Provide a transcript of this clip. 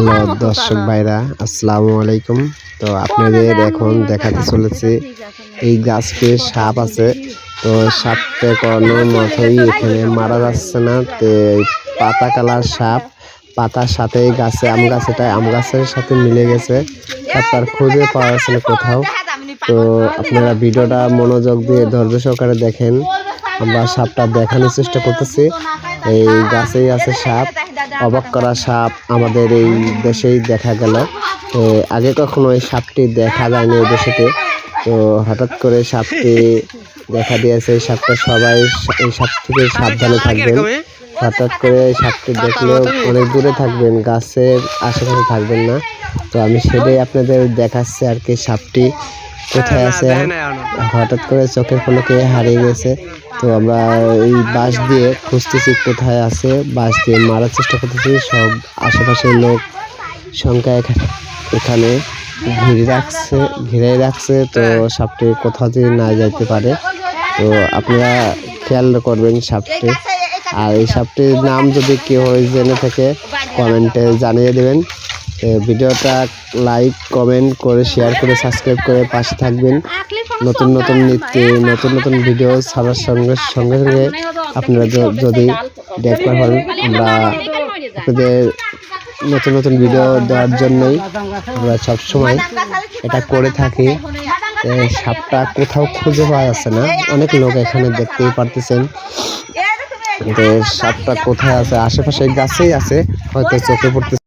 Hello দর্শক ভাইরা, আসসালামু আলাইকুম। তো আপনাদের এখন দেখাতে চলেছে এই গাছটি সাপ আছে। তো সাপটা কোনো মতোই এখানে মারা যাচ্ছে না। তো পাতা কালার সাপ, পাতার সাথে গাছে আম গাছের সাথে মিলে গেছে। তারপর খুঁজে পাওয়া যাচ্ছে না কোথাও। তো আপনারা ভিডিওটা মনোযোগ দিয়ে ধৈর্য সহকারে দেখেন। আমরা সাপটা দেখানোর চেষ্টা করতেছি। এই গাছেই আছে সাপ, অবাক করা সাপ আমাদের এই দেশেই দেখা গেল। আগে কখনো এই সাপটি দেখা যায়নি এই দেশেতে। তো হঠাৎ করে সাপটি দেখা দিয়েছে। এই সাপটা সবাই এই সাপ থেকে সাবধানে থাকবেন। হঠাৎ করে এই সাপটি দেখলেও অনেক দূরে থাকবেন, গাছের আশেপাশে থাকবেন না। তো আমি সেটাই আপনাদের দেখাচ্ছি আর কি। সাপটি কোথায় আছে হঠাৎ করে চোখের পলকে হারিয়ে গেছে। তো আমরা এই বাঁশ দিয়ে খুঁজতেছি কোথায় আছে, বাঁশ দিয়ে মারার চেষ্টা করতেছি। সব আশেপাশের লোক সংখ্যা এখানে ঘিরে রাখছে। তো সাপটি কোথাও যদি না যাইতে পারে, তো আপনারা খেয়াল করবেন সাপটি। আর এই সাপটির নাম যদি কেউ জেনে থাকে কমেন্টে জানিয়ে দেবেন। ভিডিওটা লাইক কমেন্ট করে শেয়ার করে সাবস্ক্রাইব করে পাশে থাকবেন। নতুন নতুন ভিডিও ছাড়ার সঙ্গে সঙ্গে আপনারা যদি দেখতে পারেন, আমরা আপনাদের নতুন ভিডিও দেওয়ার জন্যই আমরা সবসময় এটা করে থাকি। সাপটা কোথাও খুঁজে পাওয়া যাচ্ছে না, অনেক লোক এখানে দেখতেই পারতেছেন। সাপটা কোথায় আছে, আশেপাশে গাছেই আছে, হয়তো চোখে পড়তেছে।